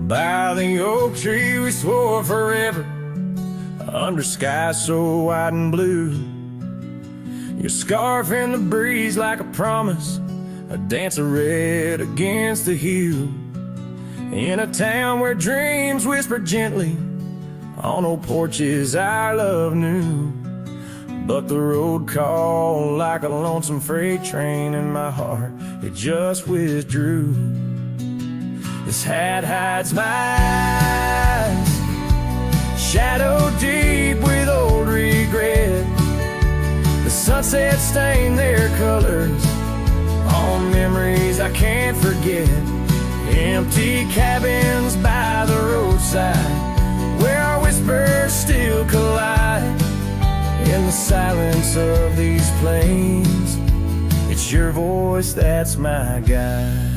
By the oak tree we swore forever, under skies so white and blue. Your scarf in the breeze like a promise, a dance of red against the hue. In a town where dreams whisper gently, on old porches our love knew. But the road called like a lonesome freight train, and my heart, it just withdrew. This hat hides my eyes, shadow deep with old regret. The sunset stained their colors on memories I can't forget. Empty cabins by the roadside, where our whispers still collide. In the silence of these plains, it's your voice that's my guide.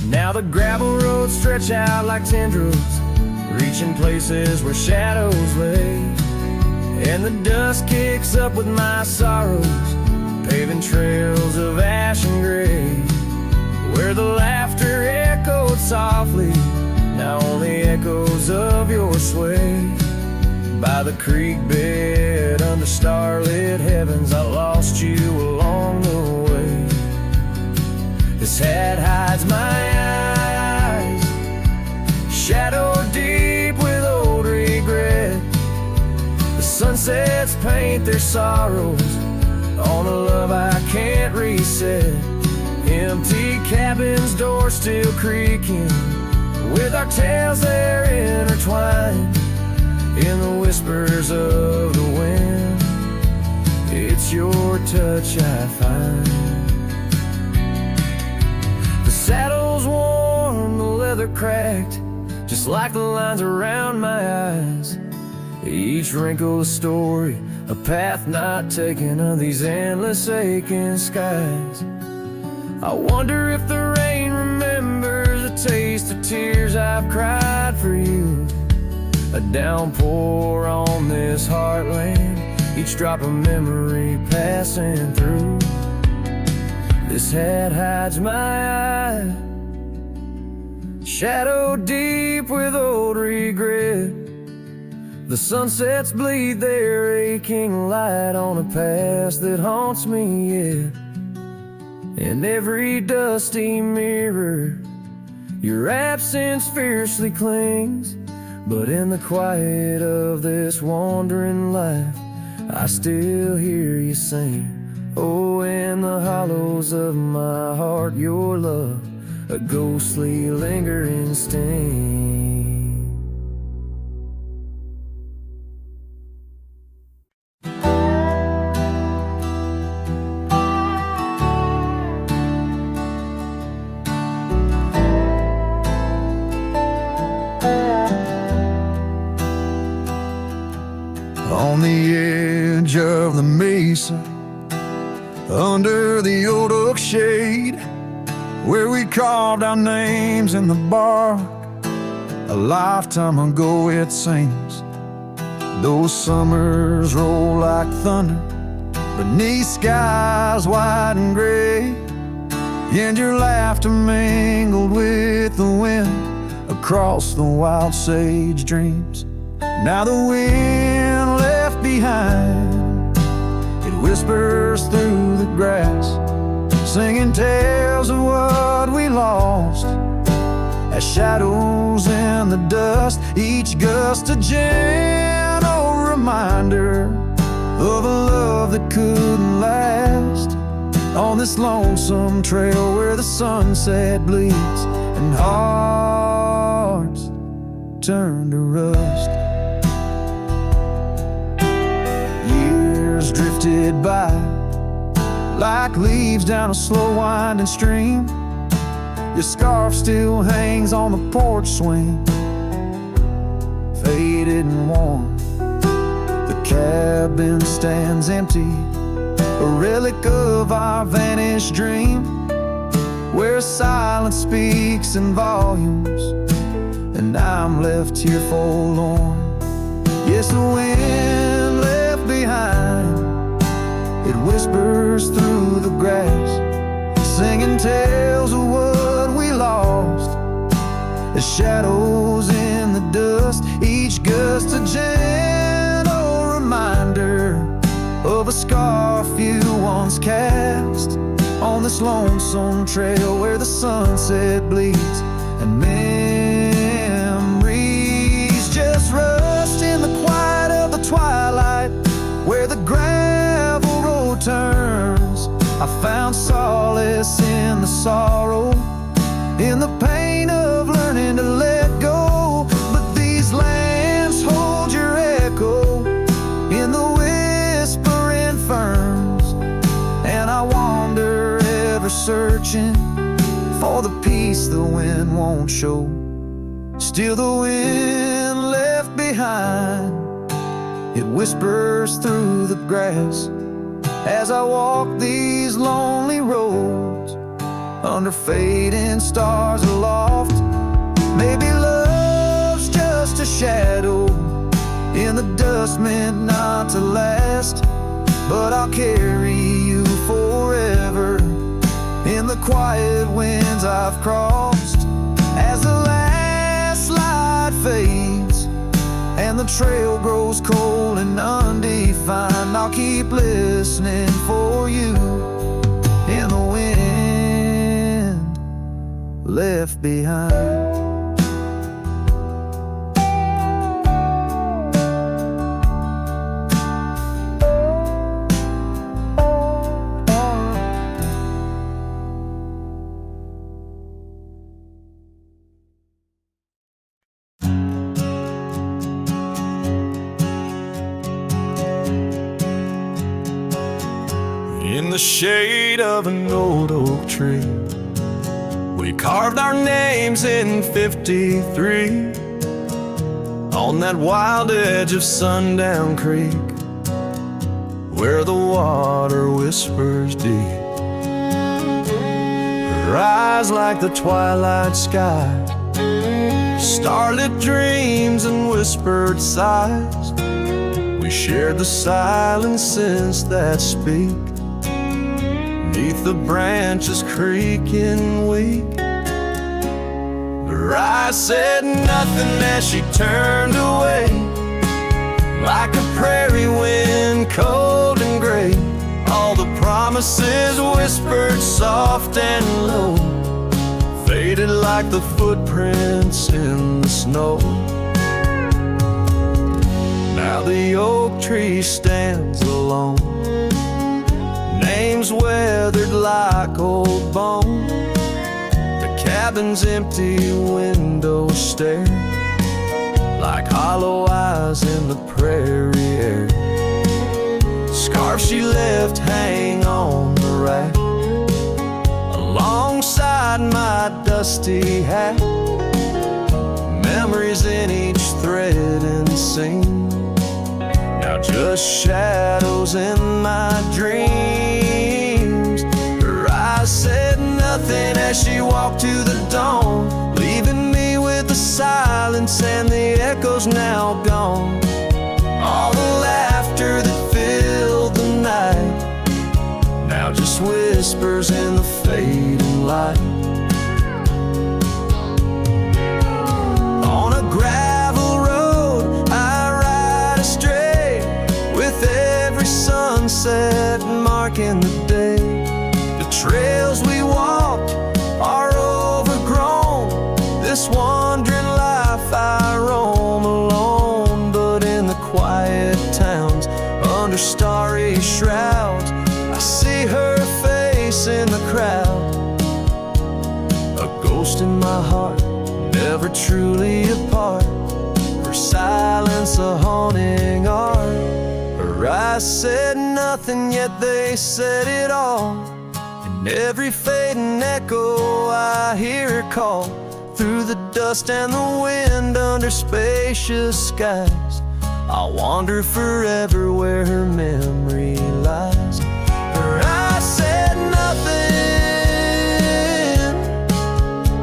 Now the gravel roads stretch out like tendrils, reaching places where shadows lay. And the dust kicks up with my sorrows, paving trails of ash and gray. Where the laughter echoed softly, now only echoes of your sway. By the creek bed under starlit heavens, I lost you along the way. This hat hides my eyes, shadow deep with old regret. The sunsets paint their sorrows on a love I can't reset. Empty cabins, doors still creaking, with our tales there intertwined. In the whispers of the wind, it's your touch I find. The saddle's worn, the leather cracked, just like the lines around my eyes. Each wrinkle a story, a path not taken of these endless aching skies. I wonder if the rain remembers the taste of tears I've cried for you. A downpour on this heartland, each drop a memory passing through. This hat hides my eye, shadow deep with old regret. The sunsets bleed their aching light on a past that haunts me yet. In every dusty mirror, your absence fiercely clings. But in the quiet of this wandering life, I still hear you sing. Oh, in the hollows of my heart, your love, a ghostly lingering sting. On the edge of the mesa, under the old oak shade, where we carved our names in the bark, a lifetime ago it seems. Those summers roll like thunder beneath skies white and gray, and your laughter mingled with the wind across the wild sage dreams. Now the wind left behind, it whispers through the grass, singing tales of what we lost, as shadows in the dust, each gust a gentle reminder of a love that couldn't last. On this lonesome trail where the sunset bleeds and hearts turn to rust. Drifted by like leaves down a slow winding stream. Your scarf still hangs on the porch swing, faded and worn. The cabin stands empty, a relic of our vanished dream, where silence speaks in volumes, and I'm left here forlorn. Yes, the wind left behind, it whispers through the grass, singing tales of what we lost, The shadows in the dust, each gust a gentle reminder of a scarf you once cast on this lonesome trail where the sunset bleeds and memories just rust in the quiet of the twilight where the gravel road turns. I found solace in the sorrow, in the pain of learning to let go. But these lands hold your echo in the whispering ferns, and I wander ever searching for the peace the wind won't show. Still the wind left behind, it whispers through the grass as I walk these lonely roads under fading stars aloft. Maybe love's just a shadow in the dust meant not to last, but I'll carry you forever in the quiet winds I've crossed. As the last light fades and the trail grows cold and undefined, I'll keep listening for you in the wind left behind. In the shade of an old oak tree, we carved our names in 53 on that wild edge of Sundown Creek, where the water whispers deep. Her eyes like the twilight sky, starlit dreams and whispered sighs. We shared the silences that speak beneath the branches creaking weak. Her eyes said nothing as she turned away, like a prairie wind, cold and gray. All the promises whispered soft and low faded like the footprints in the snow. Now the oak tree stands alone, names weathered like old bone. The cabin's empty windows stare like hollow eyes in the prairie air. Scarf she left hang on the rack alongside my dusty hat. Memories in each thread and seam, now just shadows in my dreams. Her eyes said nothing as she walked to the dawn, leaving me with the silence and the echoes now gone. All the laughter that filled the night now just whispers in the fading light. On a gravel road I ride astray, with every sunset marking the day. The trails we walked are overgrown, this wandering life I roam alone. But in the quiet towns under starry shrouds, I see her face in the crowd, a ghost in my heart, never truly apart. Her silence a haunting art. Her eyes said nothing, yet they said it all. In every fading echo I hear her call, through the dust and the wind under spacious skies. I'll wander forever where her memory lies. Her eyes said nothing,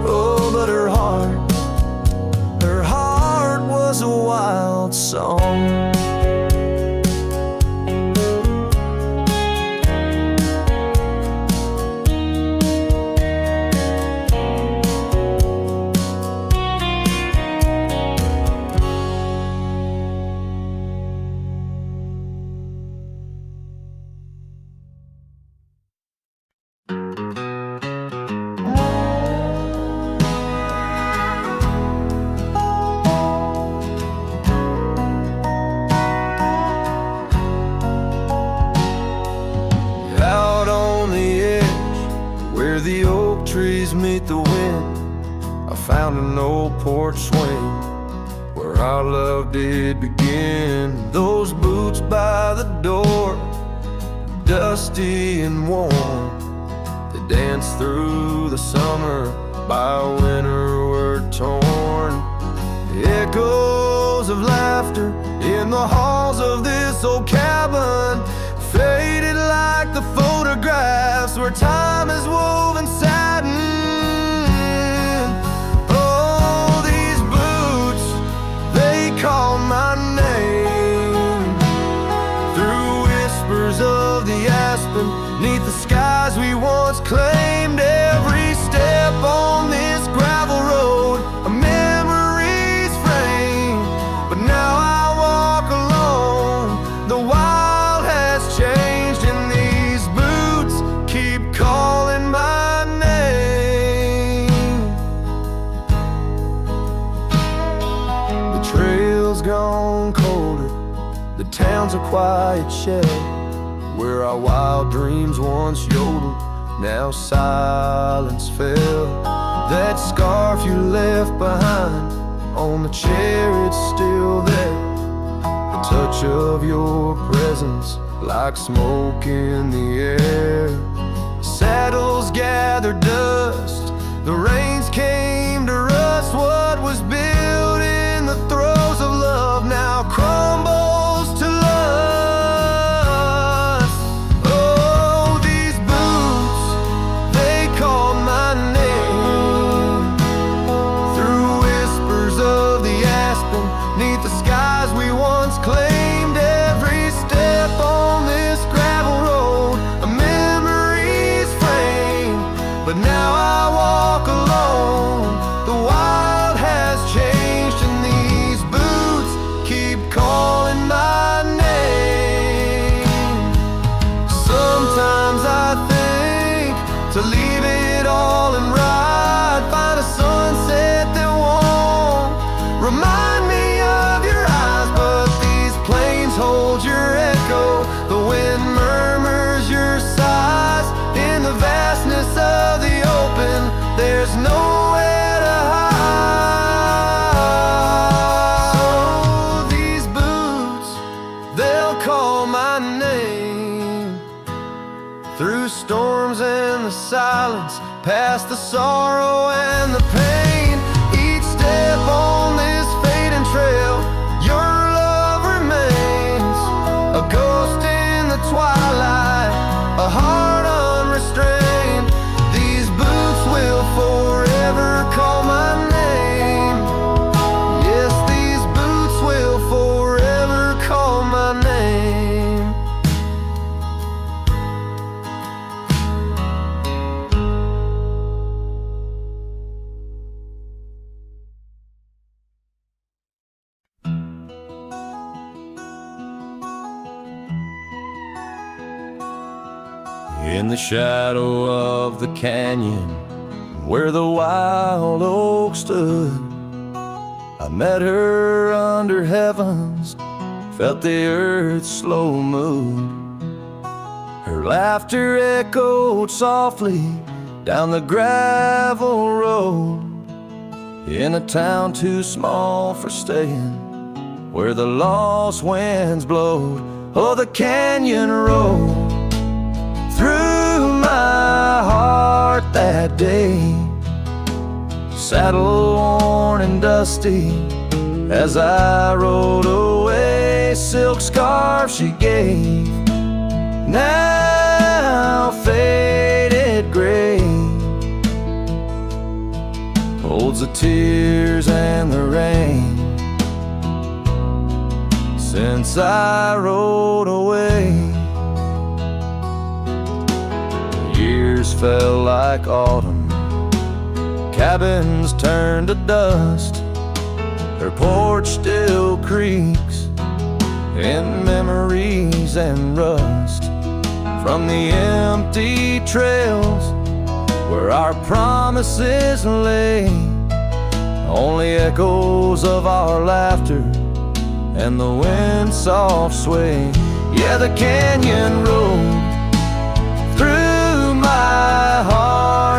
oh, but her heart was a wild song. Where the oak trees meet the wind, I found an old porch swing where our love did begin. Those boots by the door, dusty and warm, they danced through the summer, by winter were torn. Echoes of laughter in the halls of this old cabin, faded like the photographs where time is woven satin. Oh, these boots, they call my name through whispers of the aspen, neath the skies we once claimed. Every step on this gravel road, a memory's frame, but now I walk alone. The wild has changed and these boots keep calling my name. The trail's gone colder, the town's a quiet shell, where our wild dreams once yodeled, now silence fell. That scarf you left behind on the chair, it's still there. The touch of your presence like smoke in the air. Saddles gathered dust, the rains came to rust. What was built in the throes of love now crumbles to lust. Oh, these boots, they call my name through whispers of the aspen, neath the skies we once claimed. Every step on this gravel road, a memory's frame, but now I walk alone. The wild has changed and these boots keep calling my name. Sometimes I think to leave it all and ride, find a sunset that won't remind me of your eyes, but these plains hold your echo, the wind murmurs your sighs. In the vastness of the open, there's nowhere to hide. So these boots, they'll call my name through storms and the silence, past the sorrow and the pain. Each step on this fading trail, your love remains a ghost in the twilight, a heart unrestrained. These boots will forever call my name. Yes, these boots will forever call my name. In the shadow of the canyon where the wild oak stood, I met her under heavens, felt the earth's slow move. Her laughter echoed softly down the gravel road, in a town too small for staying, where the lost winds blowed. Oh, the canyon rolled through my heart that day, saddle worn and dusty as I rode away. Silk scarf she gave, now faded gray, holds the tears and the rain since I rode away. Years fell like autumn, cabins turned to dust, her porch still creaks in memories and rust. From the empty trails where our promises lay, only echoes of our laughter and the wind's soft sway. Yeah, the canyon road through my heart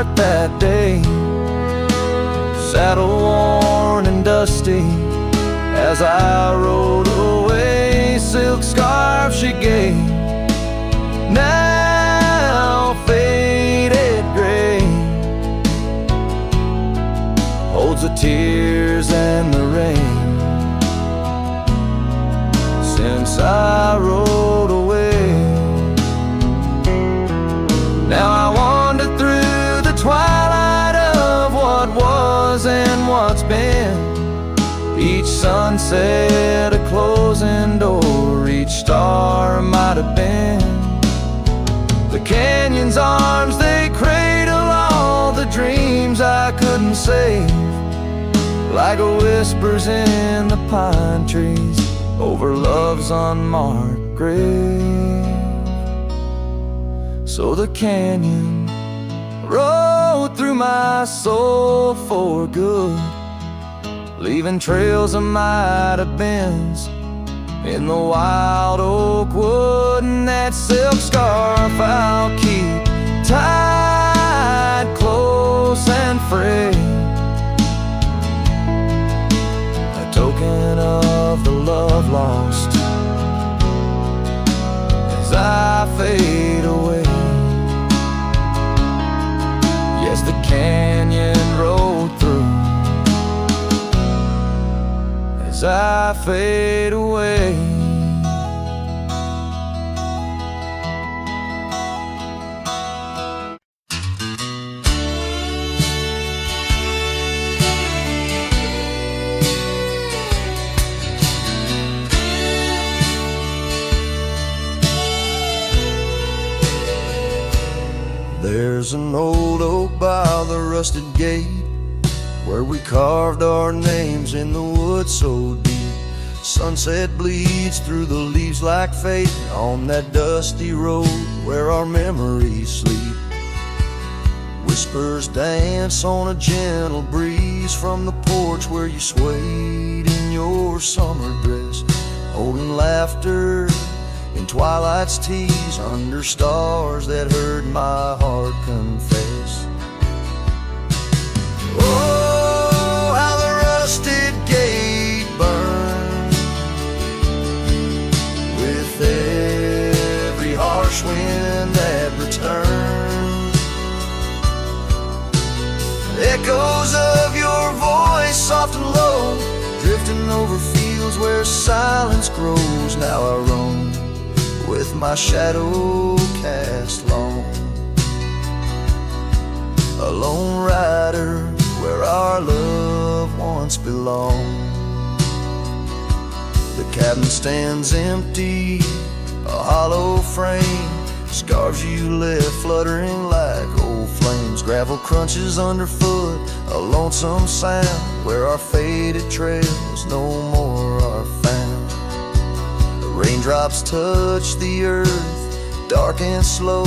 as I rode away. Silk scarf she gave, now faded gray, holds the tears and the rain since I rode away. Now I wander through the twilight of what was and what's been. Each sunset a closing door, each star might have been. The canyon's arms, they cradle all the dreams I couldn't save, like whispers in the pine trees over love's unmarked grave. So the canyon rode through my soul for good, leaving trails of might have beens in the wild oak wood. And that silk scarf I'll keep tied close and frayed, a token of the love lost as I fade away. Yes, the canyon rode through as I fade away. There's an old oak by the rusted gate where we carved our names in the wood so deep. Sunset bleeds through the leaves like fate on that dusty road where our memories sleep. Whispers dance on a gentle breeze from the porch where you swayed in your summer dress, holding laughter in twilight's tease under stars that heard my heart confess. Oh, how the rusted gate burned with every harsh wind that returned. Echoes of your voice, soft and low, drifting over fields where silence grows. Now I roam with my shadow cast long, a lone rider where our love once belonged. The cabin stands empty, a hollow frame, scarves you left fluttering like old flames. Gravel crunches underfoot, a lonesome sound where our faded trails no more are found. Raindrops touch the earth, dark and slow,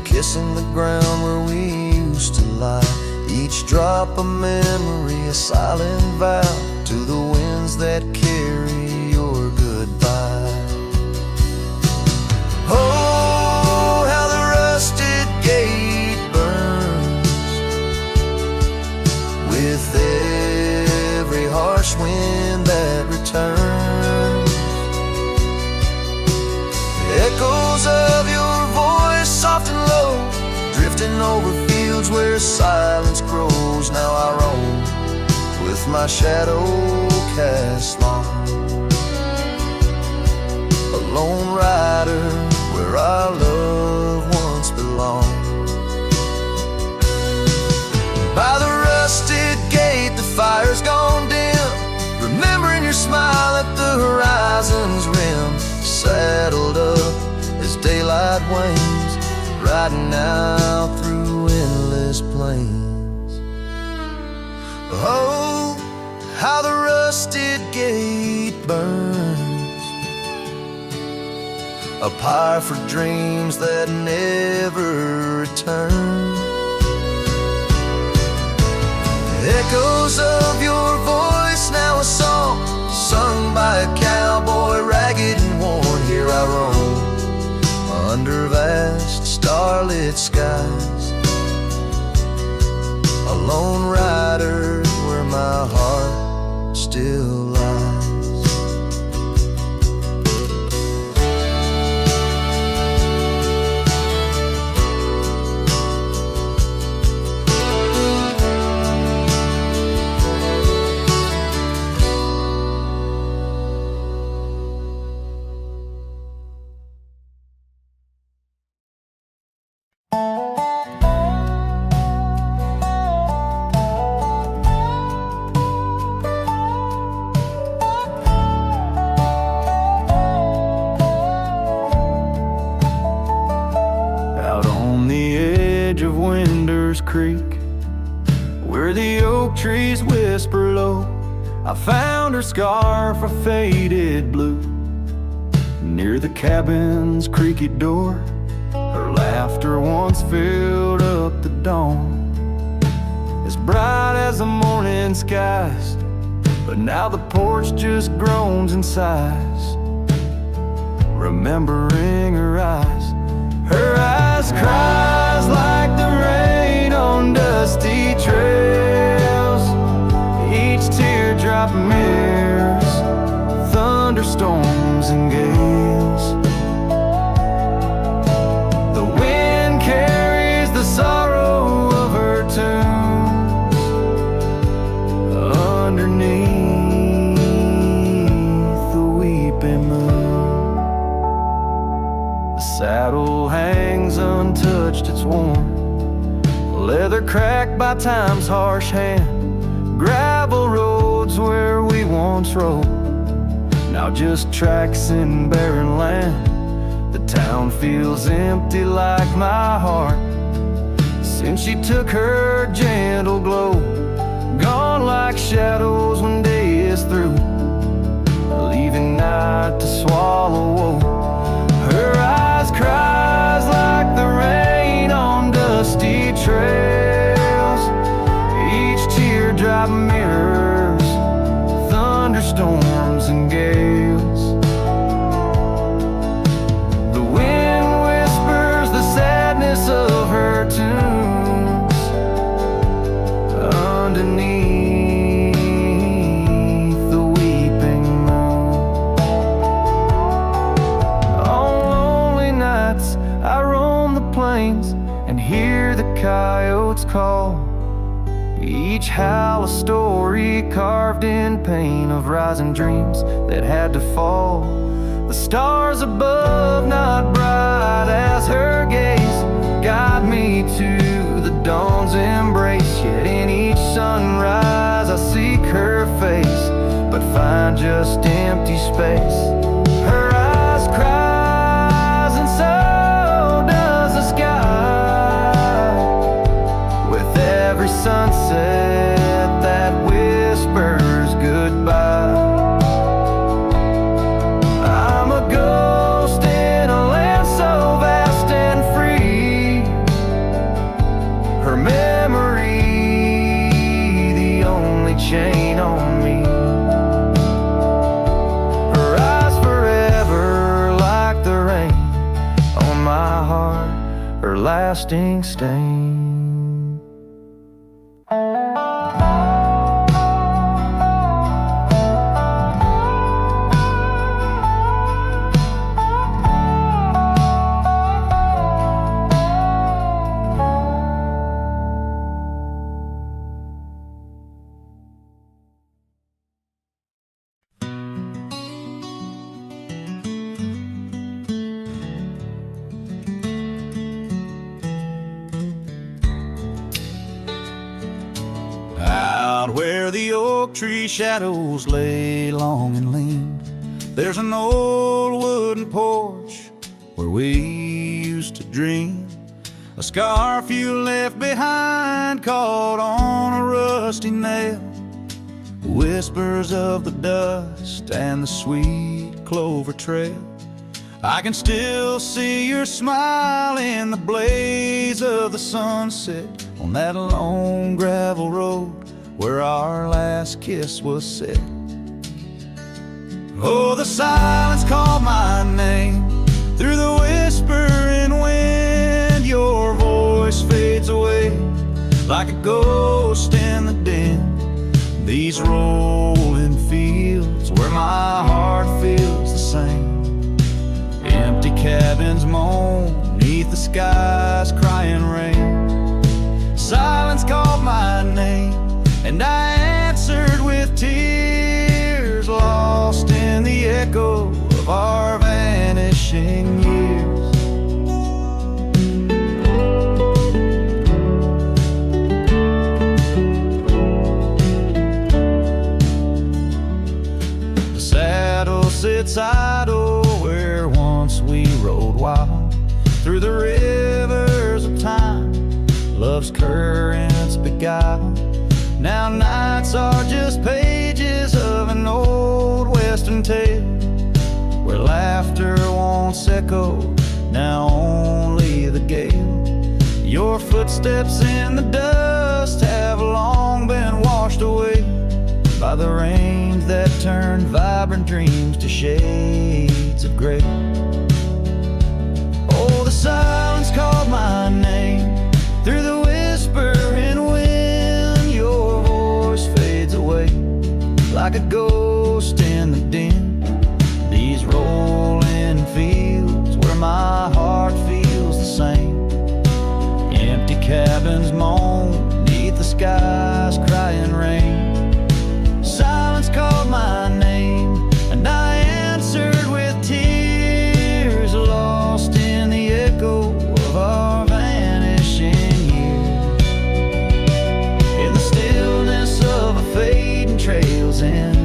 kissing the ground where we used to lie. Each drop a memory, a silent vow to the winds that carry your goodbye. Oh, how the rusted gate burns with every harsh wind that returns. Echoes of your voice, soft and low, drifting over fields where silence grows. Now I roam with my shadow cast long, a lone rider where our love once belonged. By the rusted gate the fire's gone dim, remembering your smile at the horizon's rim. Saddled up as daylight wanes, riding out through endless plains. Oh, how the rusted gate burns, a pyre for dreams that never return. Echoes of your voice, now a song sung by a cowboy, ragged and worn. Here I roam under vast starlit skies, a lone rider where my heart still lies. edge of Winder's Creek, where the oak trees whisper low. I found her scarf a faded blue near the cabin's creaky door. Her laughter once filled up the dawn, as bright as the morning skies, but now the porch just groans and sighs, remembering her eyes. Her eyes cries like the rain on dusty trails. Each teardrop mirrors thunderstorms and gales. The wind carries the sorrow of her tunes underneath the weeping moon. The saddle hangs untouched, it's worn, leather cracked by time's harsh hand. Gravel roads where we once rode, now just tracks in barren land. The town feels empty like my heart since she took her gentle glow. Gone like shadows when day is through, leaving night to swallow woe. Her eyes cries like the rain on dusty trails. Each teardrop mirrors thunderstorms and gales. The wind whispers the sadness of her tunes underneath the weeping moon. On lonely nights I roam the plains and hear the coyotes call. Each howl a story carved in pain of rising dreams that had to fall. The stars above, not bright as her gaze, guide me to the dawn's embrace. Yet in each sunrise I seek her face, but find just empty space. Her eyes cries and so does the sky, with every sunset that whispers goodbye. I'm a ghost in a land so vast and free, her memory the only chain on me. Her eyes forever like the rain on my heart, her lasting stain. Out where the oak tree shadows lay long and lean, there's an old wooden porch where we used to dream. A scarf you left behind caught on a rusty nail, whispers of the dust and the sweet clover trail. I can still see your smile in the blaze of the sunset on that long gravel road where our last kiss was set. Oh, the silence called my name through the whispering wind. Your voice fades away like a ghost in the din. These rolling fields where my heart feels the same. Empty cabins moan neath the sky's crying rain. Silence called my name and I answered with tears, lost in the echo of our vanishing years. The saddle sits idle where once we rode wild through the rivers of time. love's currents beguile. Now nights are just pages of an old western tale, where laughter once echoed, now only the gale. Your footsteps in the dust have long been washed away by the rains that turned vibrant dreams to shades of gray. Oh, the silence called my name through the whispering wind. Your voice fades away like a ghost in the din. These rolling fields where my heart feels the same. Empty cabins moan neath the sky's crying rain. Silence called my name, and I answered with tears, lost in the echo of our vanishing years. In the stillness of a fading trail's end,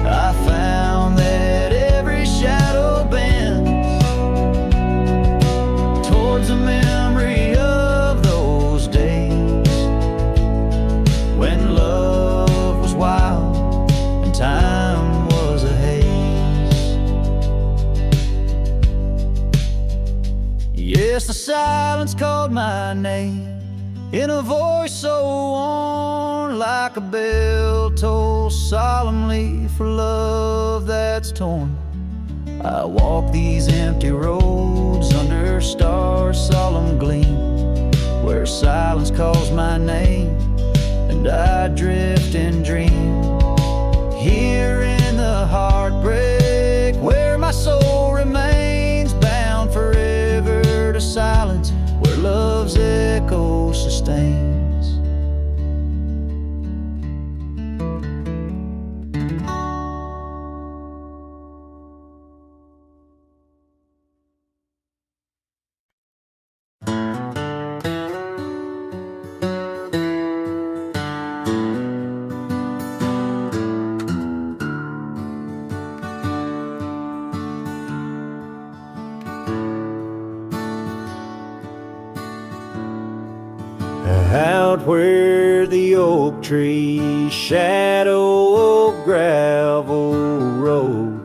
I found that every shadow bends towards a memory of those days when love was wild and time was a haze. Yes, the silence called my name in a voice so worn, like a bell toll solemnly for love that's torn. I walk these empty roads under stars' solemn gleam, where silence calls my name and I drift and dream. Here in the heartbreak where my soul remains bound forever to silence, where love's echo sustains. Out where the oak trees shadow a gravel road,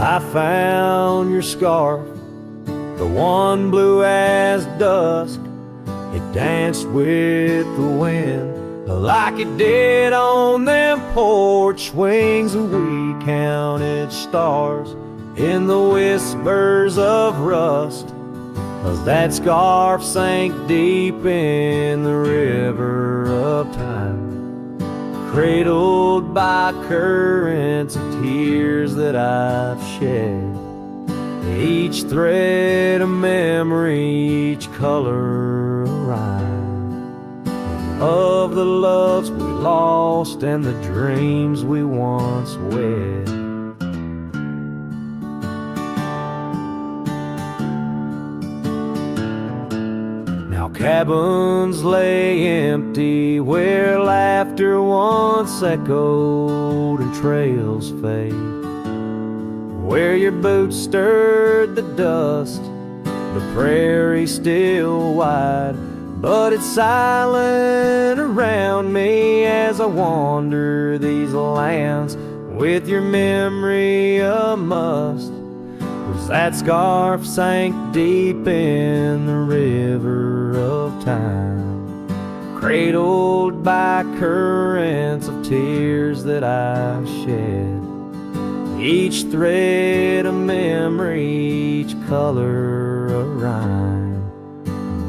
I found your scarf, the one blue as dusk. It danced with the wind like it did on them porch swings. We counted stars in the whispers of rust, 'cause that scarf sank deep in the river of time, cradled by currents of tears that I've shed. Each thread a memory, each color a rhyme, of the loves we lost and the dreams we once wed. Cabins lay empty where laughter once echoed and trails fade, where your boots stirred the dust, the prairie still wide, but it's silent around me as I wander these lands with your memory a must. 'Cause that scarf sank deep in the river of time, cradled by currents of tears that I've shed. Each thread a memory, each color a rhyme,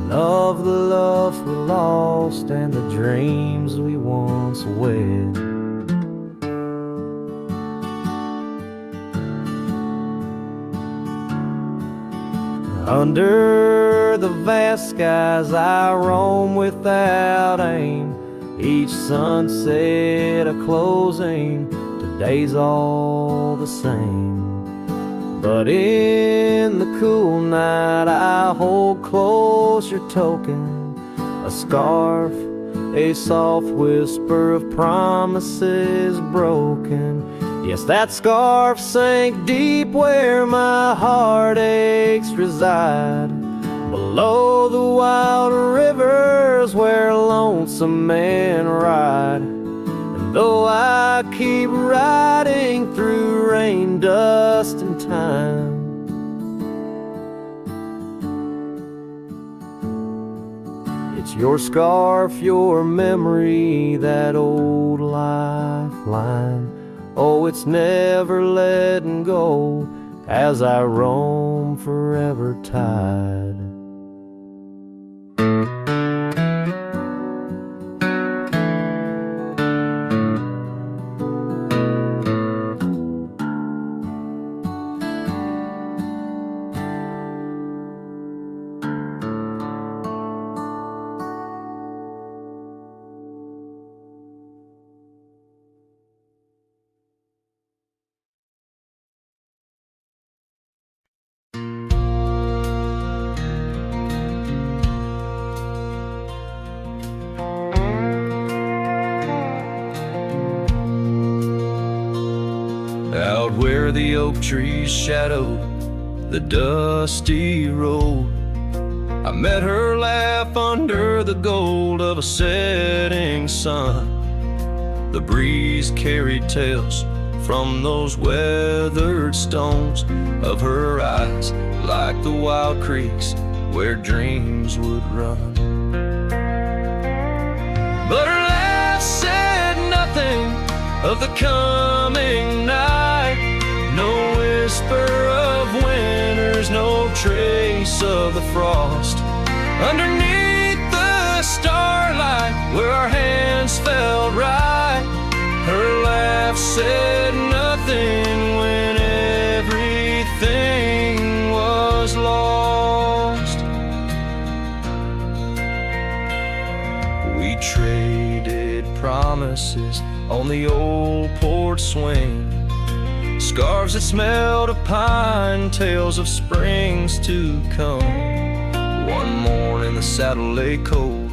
of the love we lost and the dreams we once wed. Under the vast skies I roam without aim, each sunset a closing, today's all the same. But in the cool night I hold close your token, a scarf, a soft whisper of promises broken. Yes, that scarf sank deep where my heartaches reside, below the wild rivers where lonesome men ride. And though I keep riding through rain, dust, and time, it's your scarf, your memory, that old lifeline. Oh, it's never letting go as I roam forever tied. Out where the oak trees shadowed the dusty road, I met her laugh under the gold of a setting sun. The breeze carried tales from those weathered stones of her eyes, like the wild creeks where dreams would run. But her laugh said nothing of the coming night, no whisper of winters, no trace of the frost. Underneath the starlight where our hands felt right, her laugh said nothing when everything was lost. We traded promises on the old porch swing, scarves that smelled of pine, tales of springs to come. One morning the saddle lay cold,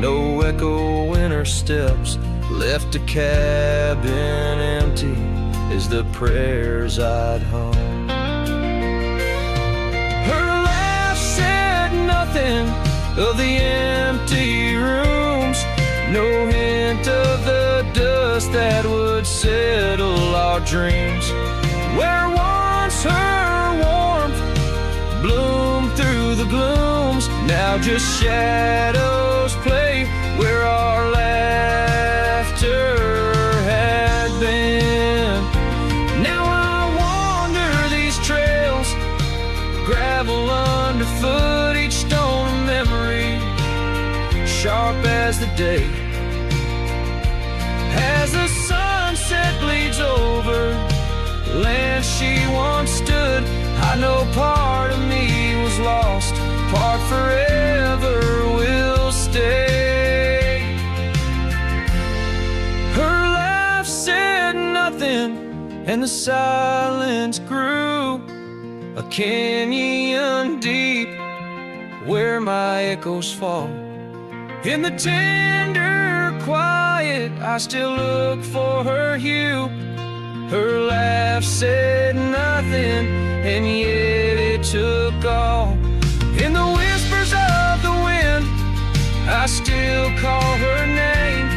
no echo in her steps, left a cabin empty as the prayers I'd hung. Her laugh said nothing of the empty rooms, no hint of the dust that would settle our dreams. Where once her warmth bloomed through the glooms, now just shadows play where our laughter had been. Now I wander these trails, gravel underfoot, each stone of memory, sharp as the day. As the sunset bleeds over land she once stood, I know part of me was lost, part forever will stay. Her laugh said nothing, and the silence grew a canyon deep where my echoes fall. In the tender quiet, I still look for her hue. Her laugh said nothing, and yet it took all. In the whispers of the wind, I still call her name.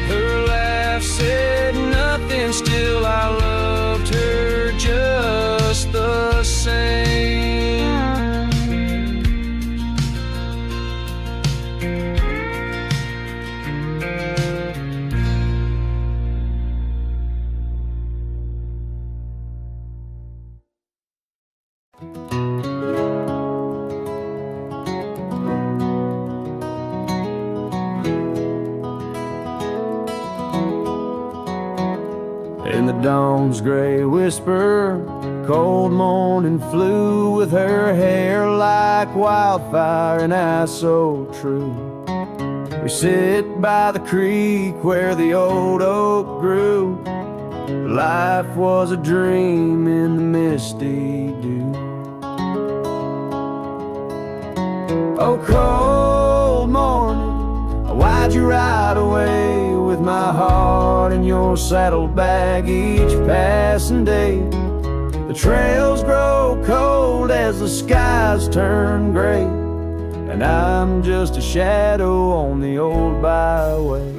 Her laugh said nothing, still I loved her just the same. In the dawn's gray whisper, cold morning flew with her hair like wildfire and eyes so true. We sit by the creek where the old oak grew. Life was a dream in the misty dew. Oh, cold morning, I Why'd you ride away with my heart in your saddlebag each passing day? The trails grow cold as the skies turn gray, and I'm just a shadow on the old byway.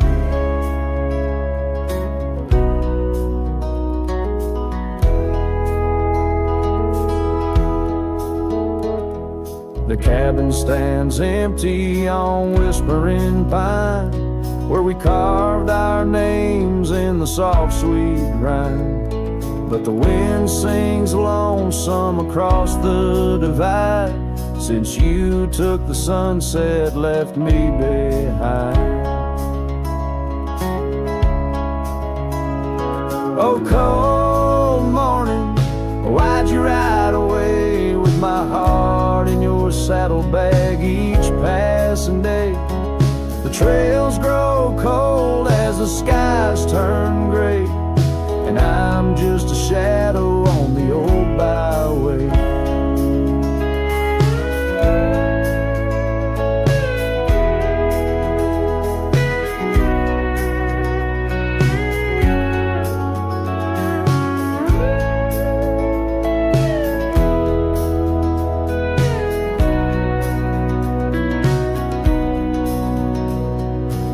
The cabin stands empty on Whispering Pine, where we carved our names in the soft sweet rhyme. But the wind sings lonesome across the divide, since you took the sunset, left me behind. Oh, cold morning, why'd you ride away with my heart in your saddlebag each passing day? The trails grow cold as the skies turn gray, and I'm just a shadow on the old byway.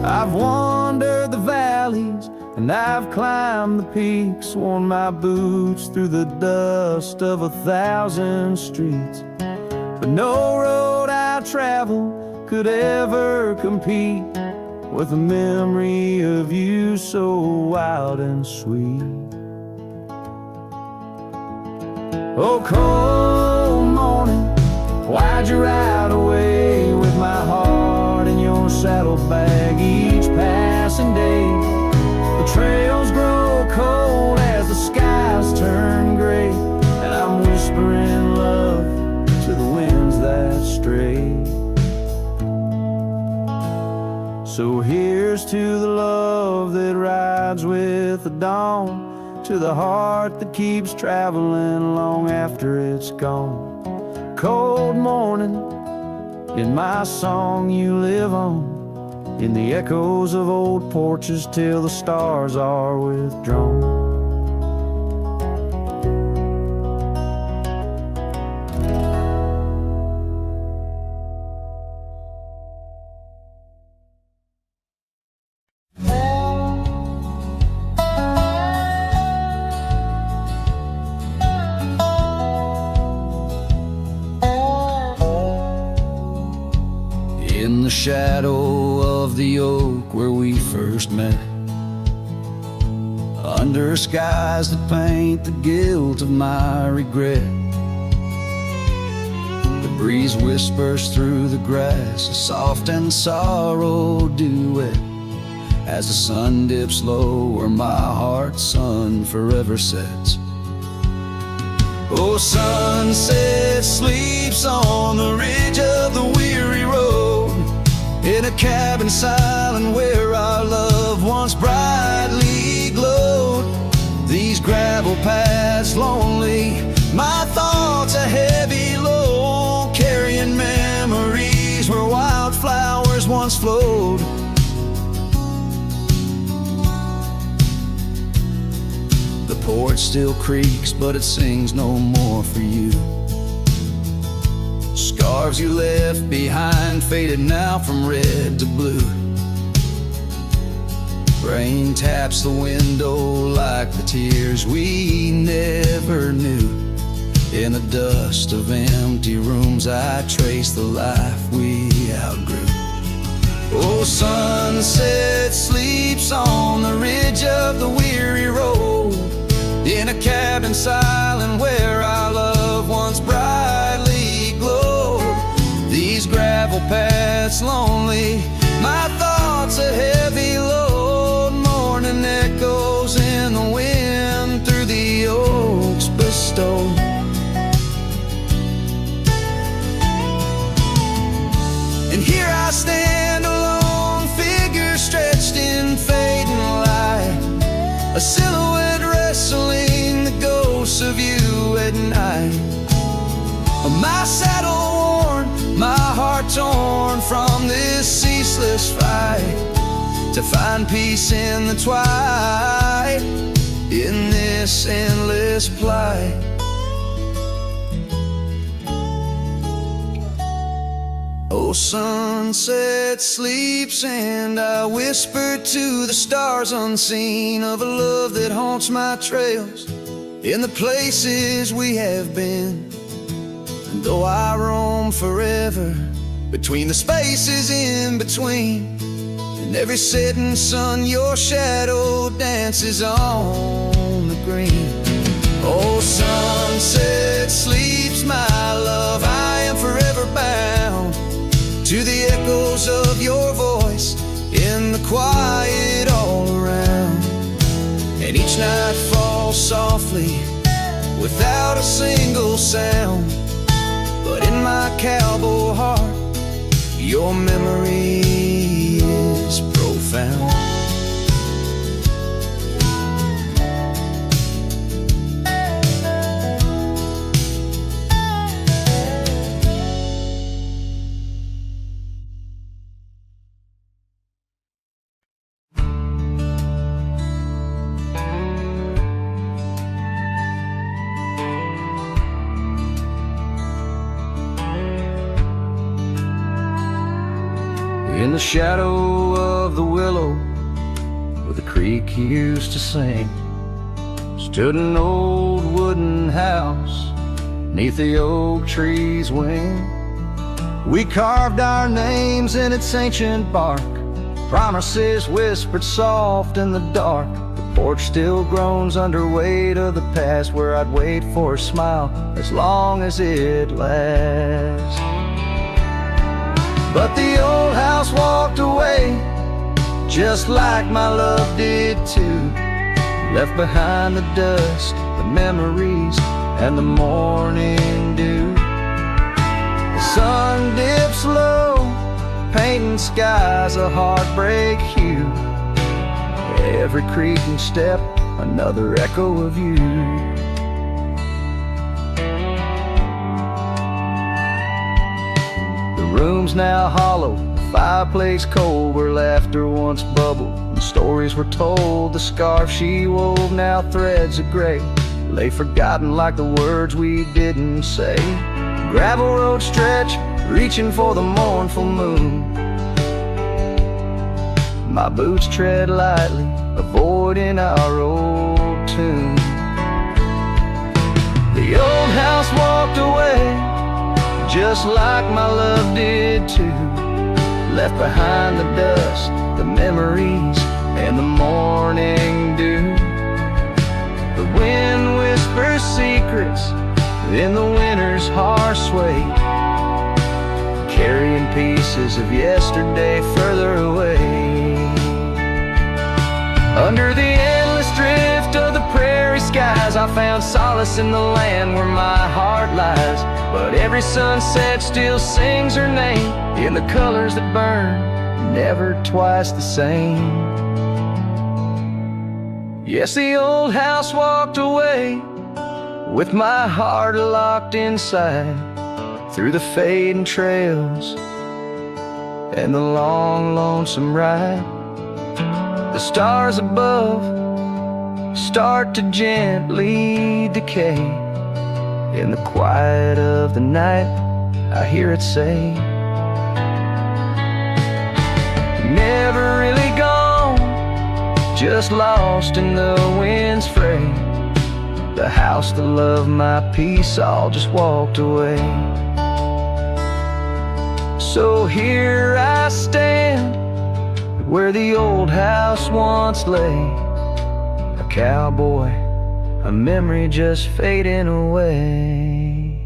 I've wandered the valleys and I've climbed the peaks, worn my boots through the dust of 1,000 streets. But no road I travel could ever compete with a memory of you so wild and sweet. Oh, cold morning, why'd you ride away with my heart in your saddlebag each passing day? The trails grow cold as the skies turn gray, and I'm whispering love to the winds that stray. So here's to the love that rides with the dawn, to the heart that keeps traveling long after it's gone. Cold morning, in my song you live on, in the echoes of old porches till the stars are withdrawn. In the shadow of the oak where we first met, under skies that paint the guilt of my regret, the breeze whispers through the grass, a soft and sorrow duet, as the sun dips low where my heart's sun forever sets. Oh, sunset sleeps on the ridge of the weary road, in a cabin silent where our love once brightly glowed. These gravel paths lonely, my thoughts a heavy load, carrying memories where wildflowers once flowed. The porch still creaks, but it sings no more for you. Scarves you left behind, faded now from red to blue. Rain taps the window like the tears we never knew. In the dust of empty rooms I trace the life we outgrew. Oh, sunset sleeps on the ridge of the weary road, in a cabin silent where our love once brightly glowed. These gravel paths lonely, my thoughts a heavy load, morning echoes in the wind through the oaks bestowed. And here I stand, a lone figure stretched in fading light, a silhouette wrestling the ghosts of you at night. My saddle worn, my heart are torn from this ceaseless fight to find peace in the twilight, in this endless plight. Oh, sunset sleeps and I whisper to the stars unseen of a love that haunts my trails in the places we have been. And though I roam forever between the spaces in between, in every setting sun your shadow dances on the green. Oh, sunset sleeps, my love, I am forever bound to the echoes of your voice in the quiet all around. And each night falls softly without a single sound, but in my cowboy heart your memory is profound. In the shadow of the willow where the creek used to sing stood an old wooden house neath the oak tree's wing. We carved our names in its ancient bark, promises whispered soft in the dark. The porch still groans under weight of the past, where I'd wait for a smile as long as it lasts. But the old house walked away, just like my love did too. Left behind the dust, the memories, and the morning dew. The sun dips low, painting skies a heartbreak hue. Every creaking step, another echo of you. The room's now hollow, the fireplace cold, where laughter once bubbled and stories were told. The scarf she wove, now threads of gray, lay forgotten like the words we didn't say. Gravel road stretch, reaching for the mournful moon. My boots tread lightly, avoiding our old tune. The old house walked away, just like my love did too. Left behind the dust, the memories, and the morning dew. The wind whispers secrets in the winter's harsh sway, carrying pieces of yesterday further away. Under the endless drift of the prairie skies, I found solace in the land where my heart lies. But every sunset still sings her name in the colors that burn, never twice the same. Yes, the old house walked away with my heart locked inside, through the fading trails and the long, lonesome ride. The stars above start to gently decay. In the quiet of the night, I hear it say, never really gone, just lost in the wind's fray. The house, the love, my peace, all just walked away. So here I stand, where the old house once lay, a cowboy, a memory just fading away.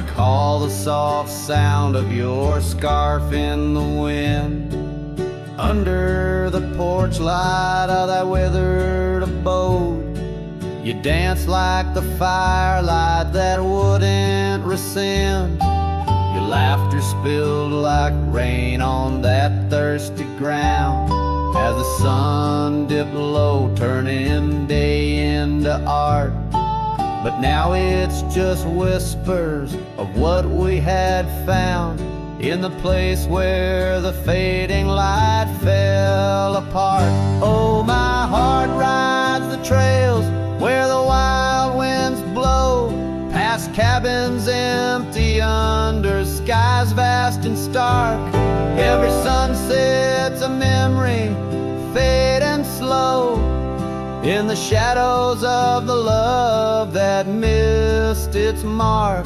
recall the soft sound of your scarf in the wind. Under the porch light of that withered abode, you danced like the firelight that wouldn't rescind. Your laughter spilled like rain on that thirsty ground as the sun dipped low, turning day into art. But now it's just whispers of what we had found in the place where the fading light fell apart. Oh, my heart rides the trails where the wild winds blow, past cabins empty under skies vast and stark. Every sunset's a memory, fading slow, in the shadows of the love that missed its mark.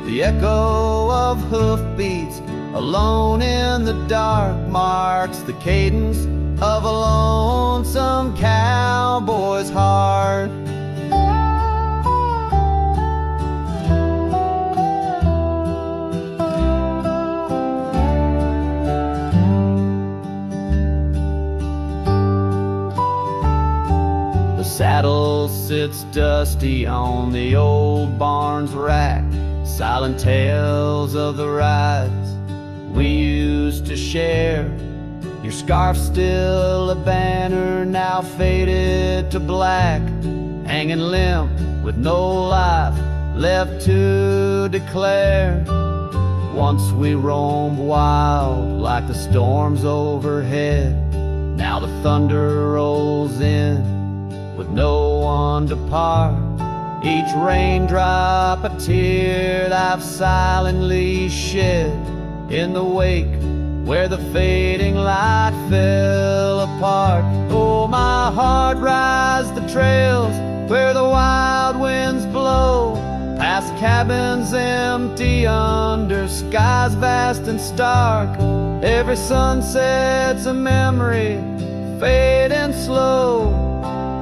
The echo of hoofbeats alone in the dark marks the cadence of a lonesome cowboy's heart. The saddle sits dusty on the old barn's rack, silent tales of the rides we used to share. Your scarf still a banner, now faded to black, hanging limp with no life left to declare. Once we roamed wild like the storms overhead, now the thunder rolls in with no one to part. Each raindrop a tear that I've silently shed in the wake where the fading light fell apart. Oh, my heart rides the trails where the wild winds blow, past cabins empty under skies vast and stark. Every sunset's a memory, fading slow,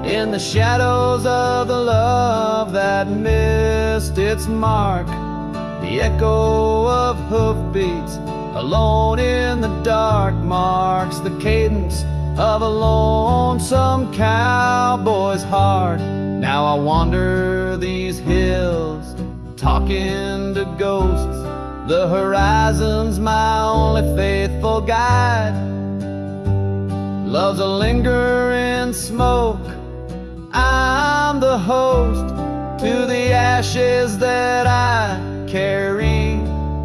in the shadows of the love that missed its mark. The echo of hoofbeats alone in the dark marks the cadence of a lonesome cowboy's heart. Now I wander these hills, talking to ghosts. The horizon's my only faithful guide. Love's a lingering smoke, I'm the host to the ashes that I carry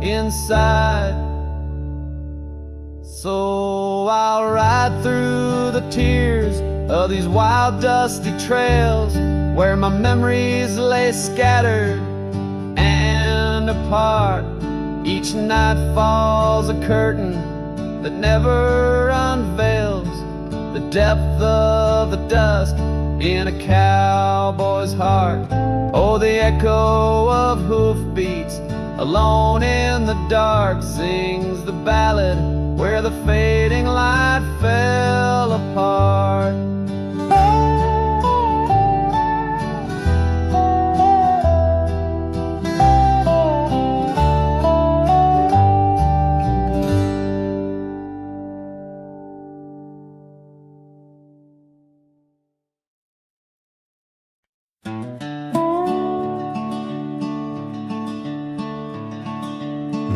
inside. So I'll ride through the tears of these wild dusty trails where my memories lay scattered and apart. Each night falls a curtain that never unveils the depth of the dust in a cowboy's heart. Oh, the echo of hoofbeats alone in the dark sings the ballad where the fading light fell apart.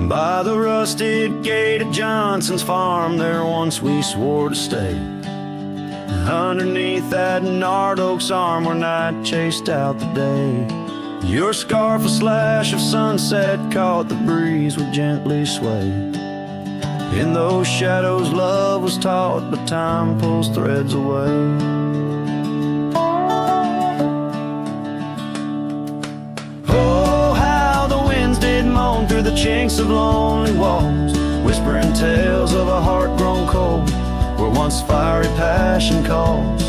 By the rusted gate of Johnson's farm, there once we swore to stay. Underneath that gnarled oak's arm where night chased out the day. Your scarf, a slash of sunset, caught the breeze would gently sway. In those shadows love was taught, but time pulls threads away. Moan through the chinks of lonely walls, whispering tales of a heart grown cold, where once fiery passion calls.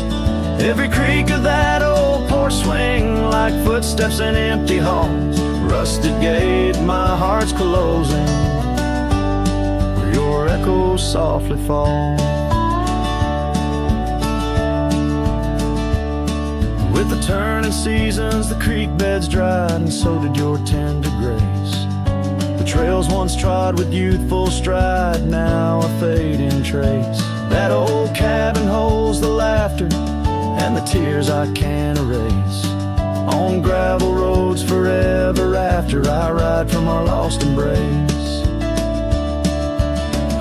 Every creak of that old porch swing like footsteps in empty halls. Rusted gate, my heart's closing, where your echoes softly fall. With the turning seasons, the creek beds dried, and so did your tender grace. The trails once trod with youthful stride, now a fading trace. That old cabin holds the laughter and the tears I can't erase. On gravel roads forever after, I ride from our lost embrace.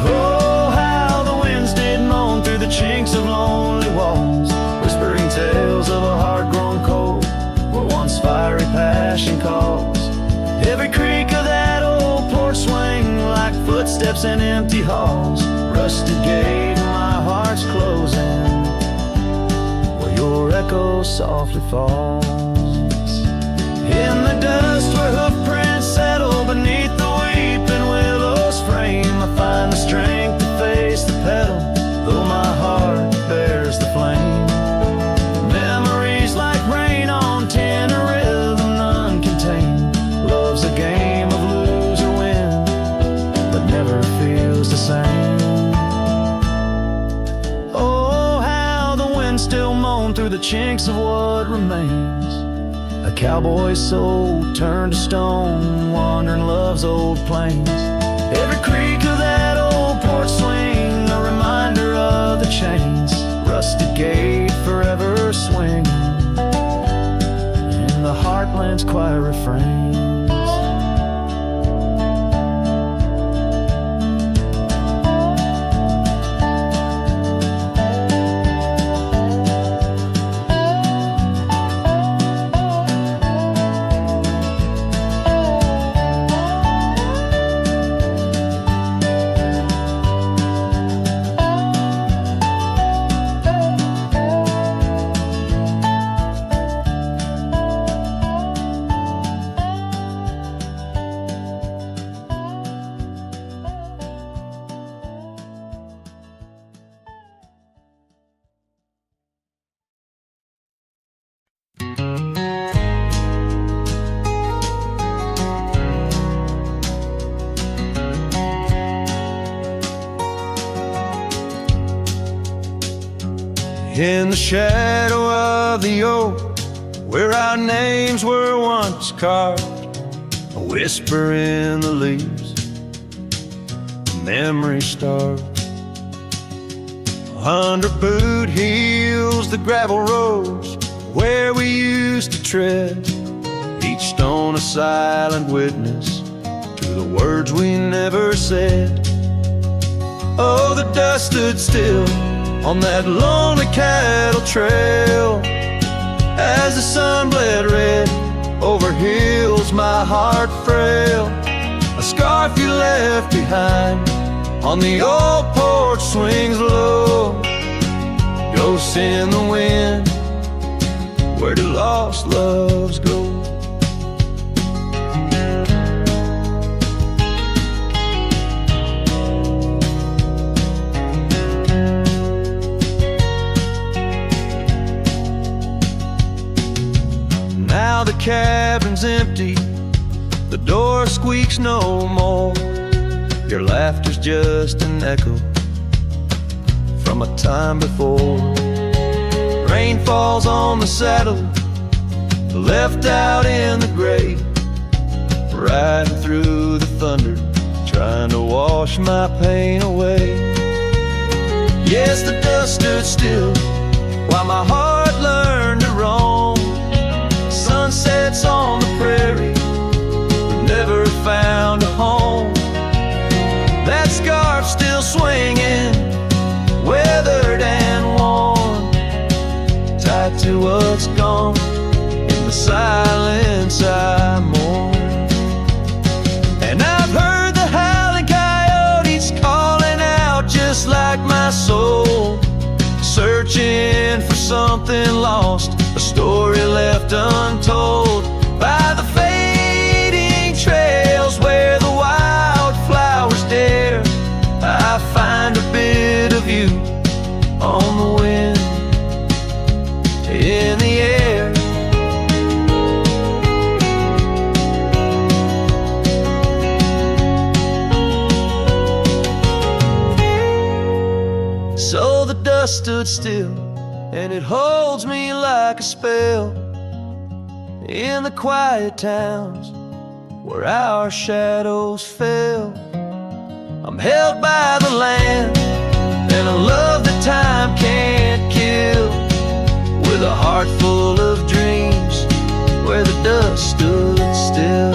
Oh, how the winds did moan through the chinks of lonely walls, whispering tales of a heart grown cold, where once fiery passion calls. Every creak of that old porch swing, like footsteps in empty halls. Rusted gate, my heart's closing, where your echo softly falls. In the dust where hoofprints settle beneath the weeping willow's frame, I find the strength to face the pedal, though my heart bears the flame. Memories like rain on tin, a rhythm none can tame. Love's a game of lose or win, but never feels the same. Oh, how the wind still moan through the chinks of what remains. A cowboy's soul turned to stone, wandering love's old plains. Every creak of that old porch swing, a reminder of the chains. Rusted gate forever swinging in the heartland's quiet refrains. In the shadow of the oak, where our names were once carved, a whisper in the leaves, a memory starved. Under boot heels, the gravel roads where we used to tread, each stone a silent witness to the words we never said. Oh, the dust stood still on that lonely cattle trail as the sun bled red over hills, my heart frail. A scarf you left behind on the old porch swings low. Ghosts in the wind, where do lost loves go? Now the cabin's empty, the door squeaks no more. Your laughter's just an echo from a time before. Rain falls on the saddle, left out in the gray, riding through the thunder, trying to wash my pain away. Yes, the dust stood still while my heart learned to roam. Sunsets on the prairie, but never found a home. That scarf still swinging, weathered and worn, tied to what's gone. In the silence I mourn. And I've heard the howling coyotes calling out just like my soul, searching for something lost, a story left untold by the fading trails where the wildflowers dare. I find a bit of you on the wind, in the air. So the dust stood still, and it holds me like a spell. In the quiet towns, where our shadows fell. I'm held by the land and a love that time can't kill, with a heart full of dreams where the dust stood still.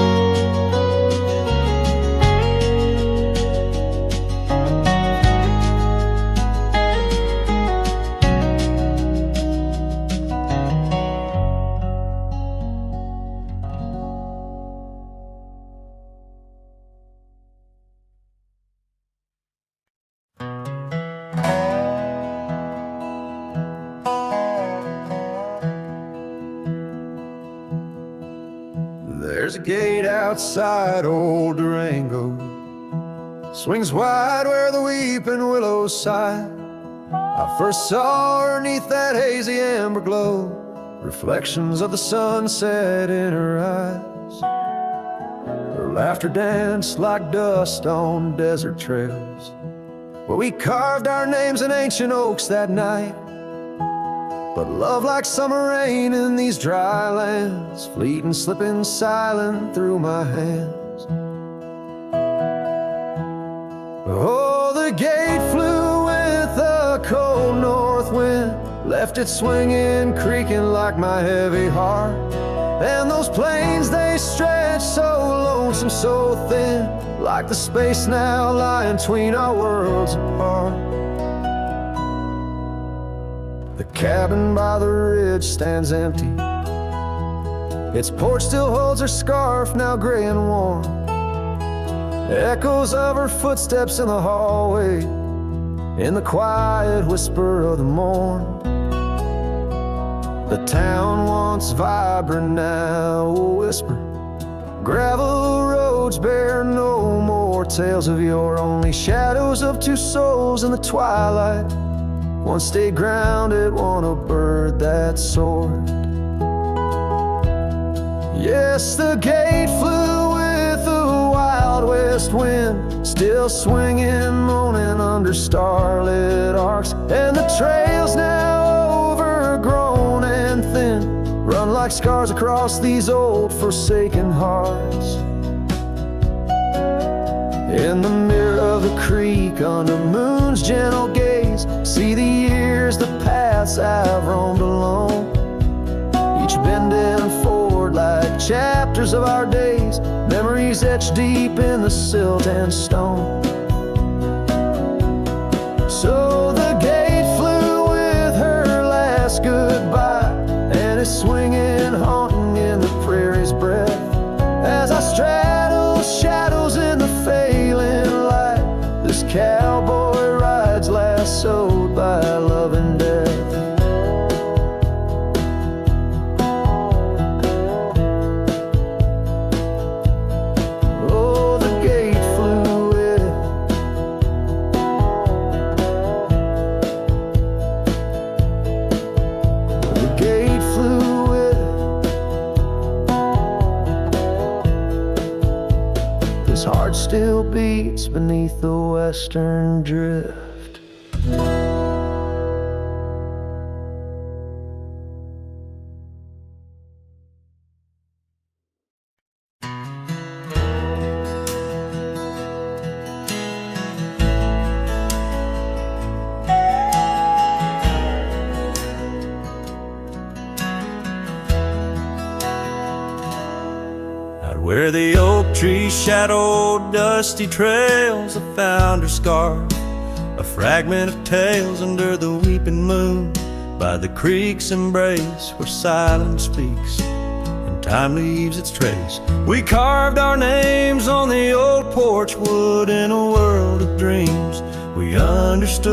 There's a gate outside old Durango, swings wide where the weeping willows sigh. I first saw her neath that hazy amber glow, reflections of the sunset in her eyes. Her laughter danced like dust on desert trails, where we carved our names in ancient oaks that night. But love like summer rain in these dry lands, fleeting, slipping silent through my hands. Oh, the gate flew with a cold north wind, left it swinging, creaking like my heavy heart. And those plains, they stretch so lonesome, so thin, like the space now lying between our worlds apart. The cabin by the ridge stands empty, its porch still holds her scarf, now gray and warm. Echoes of her footsteps in the hallway, in the quiet whisper of the morn. The town once vibrant, now a whisper. Gravel roads bear no more tales of yore, only shadows of two souls in the twilight. One stayed grounded, one a bird that soared. Yes, the gate flew with the wild west wind, still swinging, moaning under starlit arcs. And the trails now overgrown and thin, run like scars across these old forsaken hearts. In the mirror of the creek, under moon's gentle gaze, see the years, the paths I've roamed alone, each bending forward like chapters of our days, memories etched deep in the silt and stone. So the gate flew with her last goodbye, and it's swinging, haunting in the prairie's breath, as I straddle shadows in the failing light. This cowboy rides lassoed by love and death. Oh, the gate flew with, the gate flew with. This heart still beats beneath the western drift. Where the oak trees shadowed dusty trails, I found her scarf, a fragment of tales under the weeping moon, by the creek's embrace where silence speaks and time leaves its trace. We carved our names on the old porch wood in a world of dreams we understood.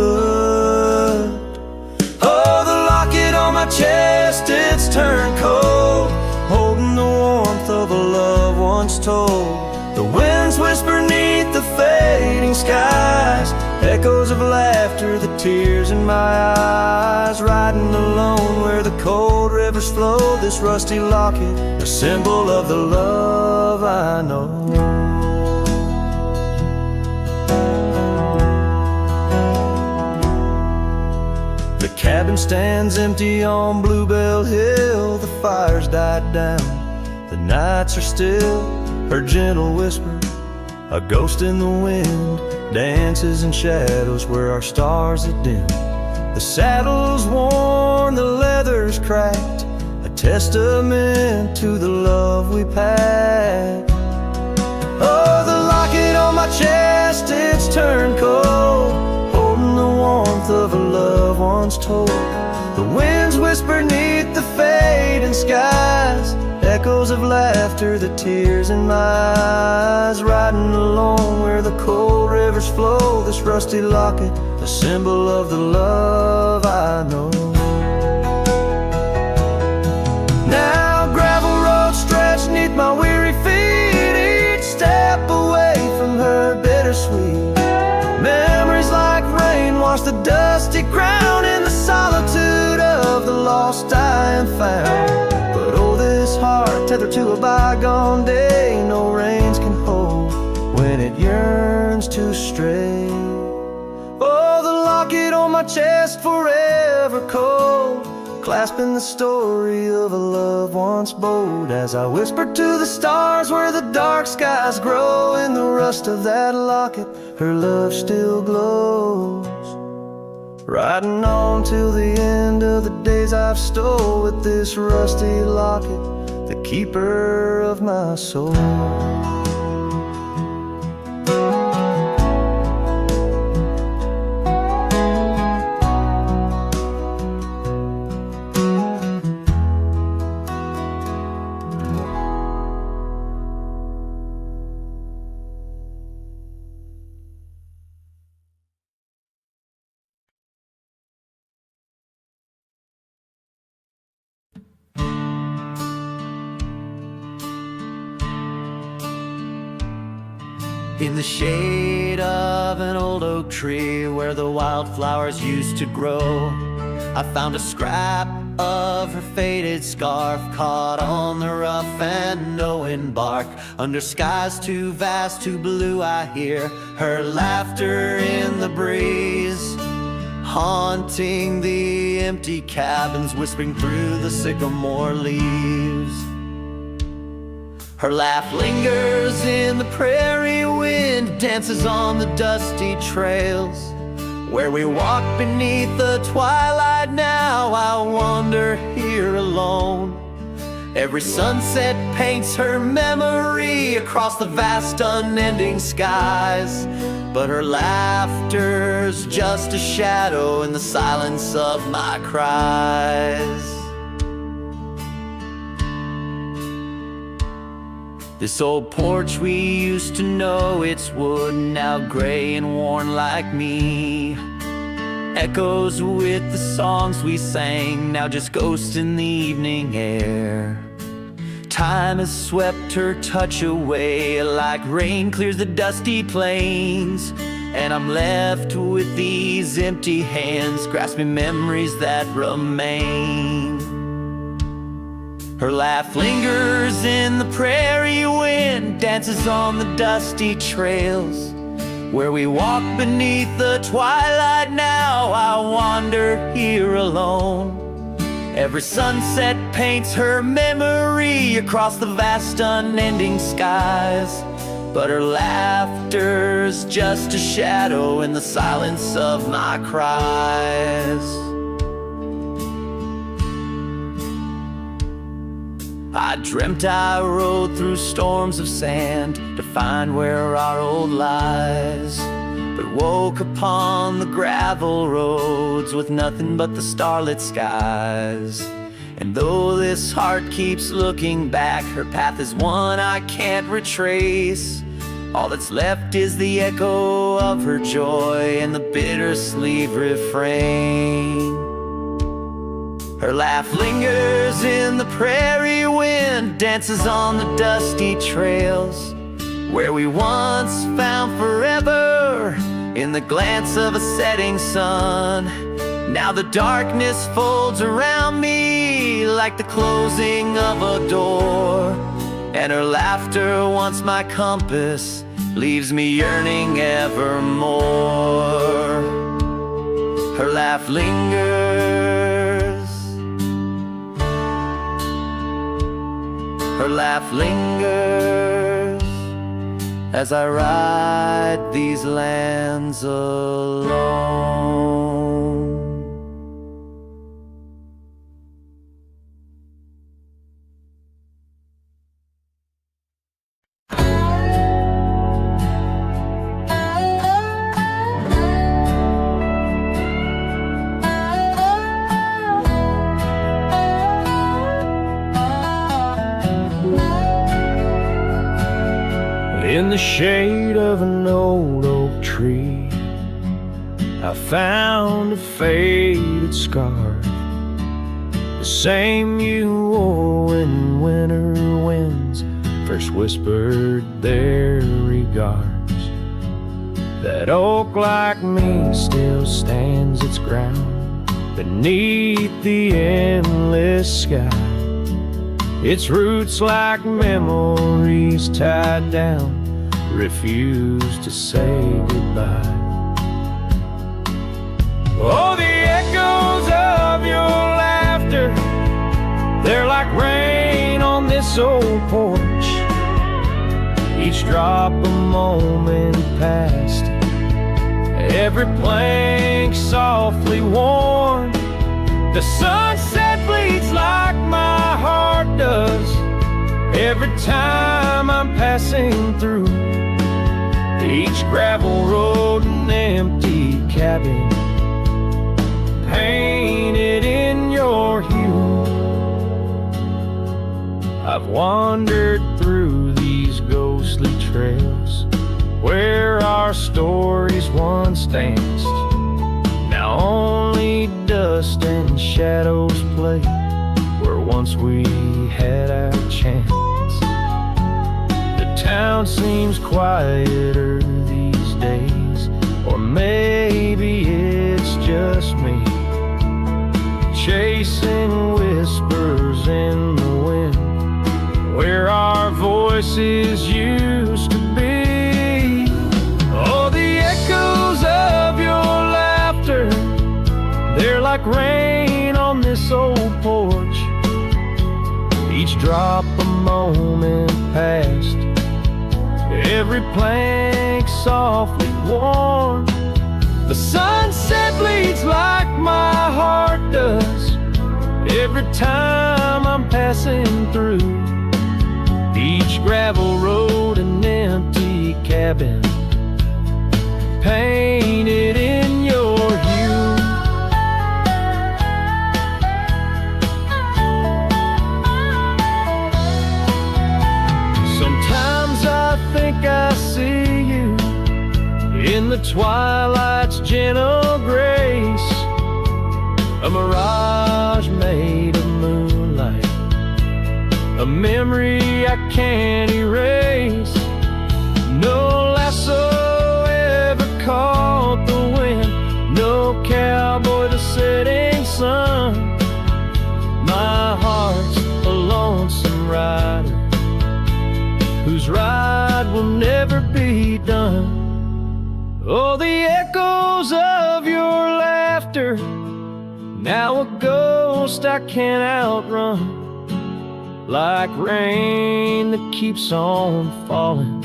Oh, the locket on my chest, it's turned cold, holding the warmth of a love once told. The winds whisper neath the fading skies, echoes of laughter, the tears in my eyes. Riding alone where the cold rivers flow, this rusty locket, a symbol of the love I know. The cabin stands empty on Bluebell Hill, the fire's died down, the nights are still, her gentle whisper, a ghost in the wind, dances in shadows where our stars are dim. The saddle's worn, the leather's cracked, a testament to the love we packed. Oh, the locket on my chest, it's turned cold, holding the warmth of a love once told. The winds whisper neath the fading skies, echoes of laughter, the tears in my eyes. Riding along where the cold rivers flow, this rusty locket, a symbol of the love I know. Now gravel roads stretch neath my weary feet, each step away from her bittersweet. Memories like rain wash the dusty ground in the solitude of the lost I am found. But oh, this heart tethered to a bygone day, no reins can hold when it yearns to stray. Oh, the locket on my chest forever cold, clasping the story of a love once bold. As I whisper to the stars where the dark skies grow, in the rust of that locket her love still glows. Riding on till the end of the days I've stole, with this rusty locket, the keeper of my soul. In the shade of an old oak tree where the wildflowers used to grow, I found a scrap of her faded scarf caught on the rough and knowing bark. Under skies too vast, too blue, I hear her laughter in the breeze, haunting the empty cabins, whispering through the sycamore leaves. Her laugh lingers in the prairie wind, dances on the dusty trails where we walk beneath the twilight. Now I wander here alone. Every sunset paints her memory across the vast unending skies, but her laughter's just a shadow in the silence of my cries. This old porch we used to know, it's wood, now gray and worn like me, echoes with the songs we sang, now just ghosts in the evening air. Time has swept her touch away like rain clears the dusty plains, and I'm left with these empty hands, grasping memories that remain. Her laugh lingers in the prairie wind, dances on the dusty trails where we walk beneath the twilight. Now I wander here alone. Every sunset paints her memory across the vast unending skies, but her laughter's just a shadow in the silence of my cries. I dreamt I rode through storms of sand to find where our old lies, but woke upon the gravel roads with nothing but the starlit skies. And though this heart keeps looking back, her path is one I can't retrace. All that's left is the echo of her joy and the bittersweet refrain. Her laugh lingers in the prairie wind, dances on the dusty trails where we once found forever in the glance of a setting sun. Now the darkness folds around me like the closing of a door, and her laughter, once my compass, leaves me yearning evermore. Her laugh lingers, her laugh lingers. as I ride these lands alone. In the shade of an old oak tree, I found a faded scarf, the same you wore when winter winds first whispered their regards. That oak like me still stands its ground beneath the endless sky, its roots like memories tied down, refuse to say goodbye. Oh, the echoes of your laughter, they're like rain on this old porch, each drop a moment past, every plank softly worn. The sunset bleeds like my heart does every time I'm passing through each gravel road and empty cabin, painted in your hue. I've wandered through these ghostly trails where our stories once danced. Now only dust and shadows play where once we had our chance. The town seems quieter these days, or maybe it's just me, chasing whispers in the wind where our voices used to be. Oh, the echoes of your laughter, they're like rain on this old porch, each drop a moment past, every plank softly worn. The sunset bleeds like my heart does every time I'm passing through each gravel road and empty cabin, painted in your hue. Sometimes I think I see you in the twilight's gentle grace, a mirage made of moonlight, a memory I can't erase. No lasso ever caught the wind, no cowboy the setting sun. My heart's a lonesome rider whose ride will never be done. Oh, the echoes of your laughter, now a ghost I can't outrun, like rain that keeps on falling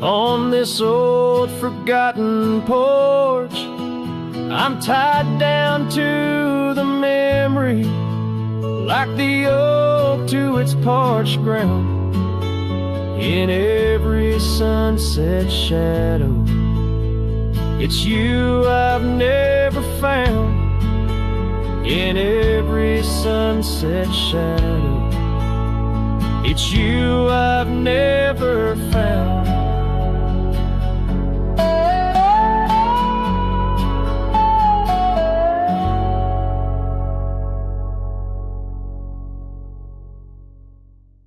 on this old forgotten porch. I'm tied down to the memory, like the oak to its parched ground. In every sunset shadow, it's you I've never found. In every sunset shadow, it's you I've never found.